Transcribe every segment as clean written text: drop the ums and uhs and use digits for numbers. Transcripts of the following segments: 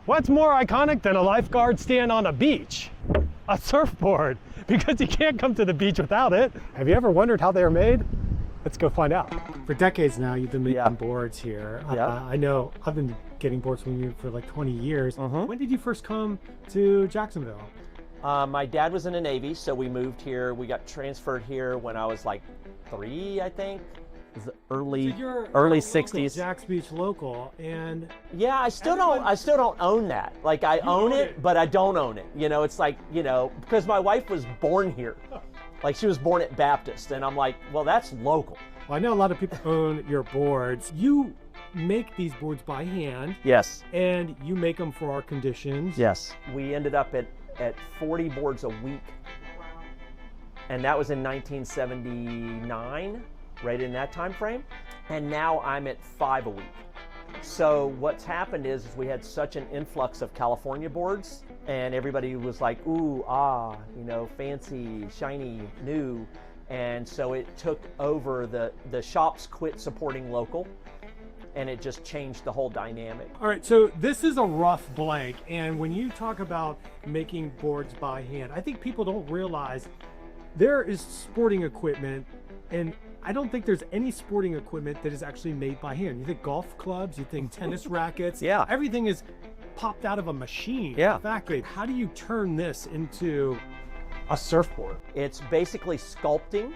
What's more iconic than a lifeguard stand on a beach? A surfboard, because you can't come to the beach without it. Have you ever wondered how they are made? Let's go find out. For decades now, you've been making boards here. I know I've been getting boards from you for like 20 years. When did you first come to Jacksonville? My dad was in the Navy, so we moved here. We got transferred here when I was like 3, I think. It was the early 60s. Jax Beach local, and yeah, I still don't own that. Like I own it, but I don't own it. You know, it's like, you know, because my wife was born here. Like she was born at Baptist, and I'm like, well, that's local. Well, I know a lot of people own your boards. You make these boards by hand. Yes. And you make them for our conditions. Yes. We ended up at 40 boards a week, and that was in 1979. Right in that time frame, and now I'm at 5 a week. So what's happened is we had such an influx of California boards, and everybody was like, ooh, ah, you know, fancy, shiny, new, and so it took over. The shops quit supporting local, and it just changed the whole dynamic. All right, so this is a rough blank, and when you talk about making boards by hand, I think people don't realize there is sporting equipment, and I don't think there's any sporting equipment that is actually made by hand. You think golf clubs, you think tennis rackets. Yeah. Everything is popped out of a machine. Yeah. Exactly. How do you turn this into a surfboard? It's basically sculpting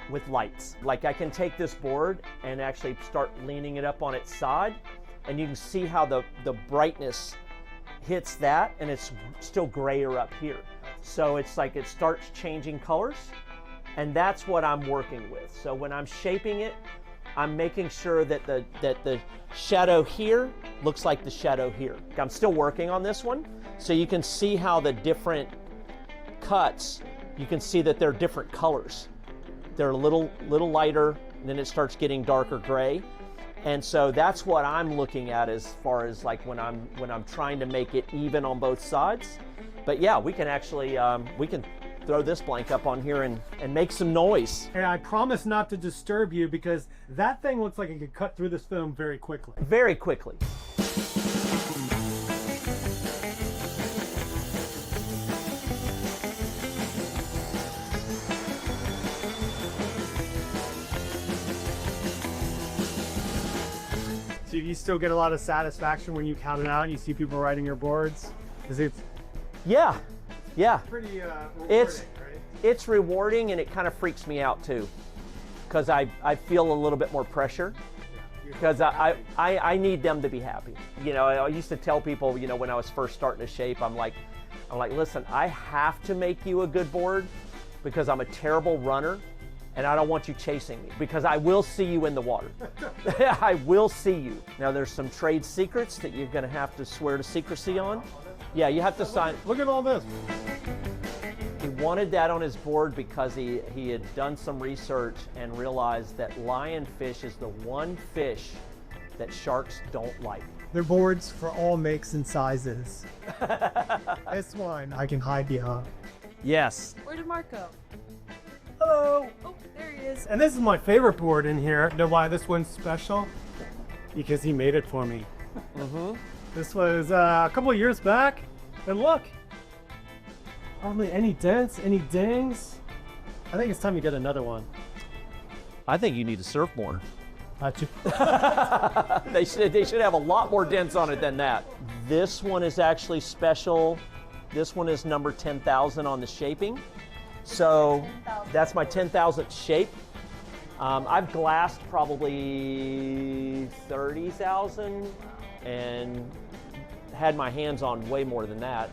with lights. Like I can take this board and actually start leaning it up on its side, and you can see how the brightness hits that, and it's still grayer up here. So it's like it starts changing colors. And that's what I'm working with. So when I'm shaping it, I'm making sure that the shadow here looks like the shadow here. I'm still working on this one, so you can see how the different cuts, you can see that they're different colors. They're a little lighter, and then it starts getting darker gray. And so that's what I'm looking at as far as like when I'm trying to make it even on both sides. But yeah, we can actually we can throw this blank up on here and make some noise. And I promise not to disturb you, because that thing looks like it could cut through this film very quickly. Very quickly. So you still get a lot of satisfaction when you count it out and you see people riding your boards? Yeah. Pretty rewarding, It's right? It's rewarding, and it kind of freaks me out too, because I feel a little bit more pressure, because I need them to be happy. You know, I used to tell people, you know, when I was first starting to shape, I'm like, listen, I have to make you a good board because I'm a terrible runner, and I don't want you chasing me, because I will see you in the water. I will see you. Now there's some trade secrets that you're going to have to swear to secrecy on. Yeah, you have to sign. Look at all this. He wanted that on his board because he had done some research and realized that lionfish is the one fish that sharks don't like. They're boards for all makes and sizes. This one I can hide behind. Yes. Where did Mark go? Hello. Oh, there he is. And this is my favorite board in here. Know why this one's special? Because he made it for me. This was a couple of years back, and look, hardly any dents, any dings. I think it's time to get another one. I think you need to surf more. Too. They should have a lot more dents on it than that. This one is actually special. This one is number 10,000 on the shaping. So that's my 10,000th shape. I've glassed probably 30,000 and had my hands on way more than that.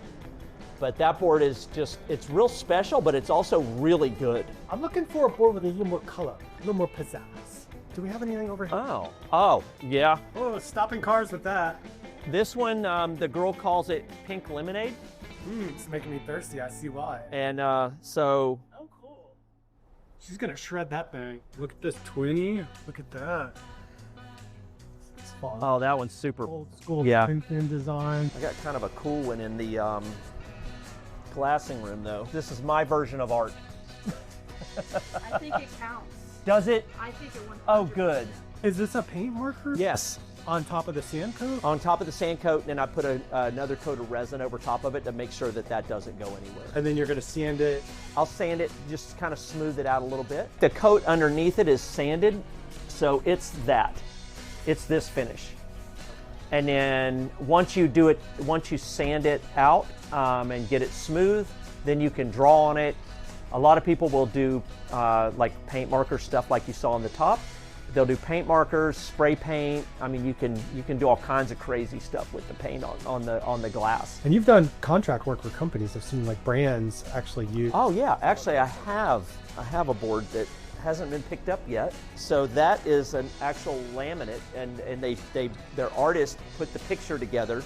But that board is just, it's real special, but it's also really good. I'm looking for a board with a little more color, a little more pizzazz. Do we have anything over here? Oh, yeah. Oh, stopping cars with that. This one, the girl calls it Pink Lemonade. It's making me thirsty, I see why. And so... Oh, cool. She's gonna shred that thing. Look at this twinny, look at that. It's fun. Oh, that one's super. Old school pin design. I got kind of a cool one in the glassing room though. This is my version of art. I think it counts. Does it? I think it 100%. Oh, good. Is this a paint marker? Yes. On top of the sand coat? On top of the sand coat, and then I put another coat of resin over top of it to make sure that that doesn't go anywhere. And then you're going to sand it. I'll sand it, just kind of smooth it out a little bit. The coat underneath it is sanded, so it's this finish. And then once you sand it out and get it smooth, then you can draw on it. A lot of people will do like paint marker stuff like you saw on the top. They'll do paint markers, spray paint. I mean, you can do all kinds of crazy stuff with the paint on the glass. And you've done contract work for companies. I've seen like brands actually use. Oh yeah, actually I have a board that hasn't been picked up yet. So that is an actual laminate, and their artist put the picture together.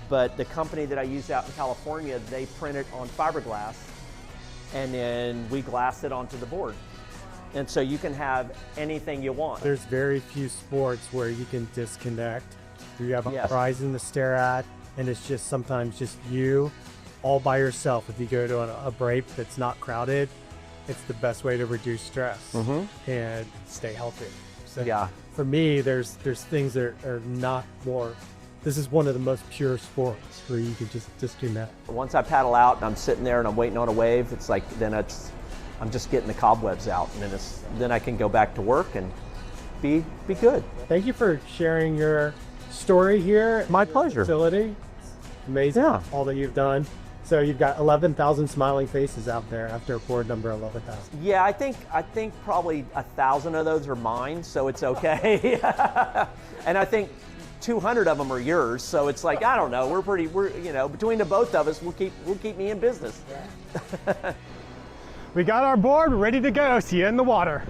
But the company that I use out in California, they print it on fiberglass, and then we glass it onto the board. And so you can have anything you want. There's very few sports where you can disconnect. You have a Yes. horizon to stare at, and it's just sometimes just you all by yourself. If you go to a break that's not crowded, it's the best way to reduce stress and stay healthy. So Yeah. for me, there's things that are not more. This is one of the most pure sports where you can just disconnect. Once I paddle out and I'm sitting there and I'm waiting on a wave, it's like I'm just getting the cobwebs out, and then I can go back to work and be good. Thank you for sharing your story here. My at your pleasure. Facility. Amazing. Yeah. All that you've done. So you've got 11,000 smiling faces out there after board number 11,000. Yeah, I think probably 1,000 of those are mine, so it's okay. And I think 200 of them are yours, so it's like, I don't know. We're between the both of us, we'll keep me in business. We got our board ready to go. See you in the water.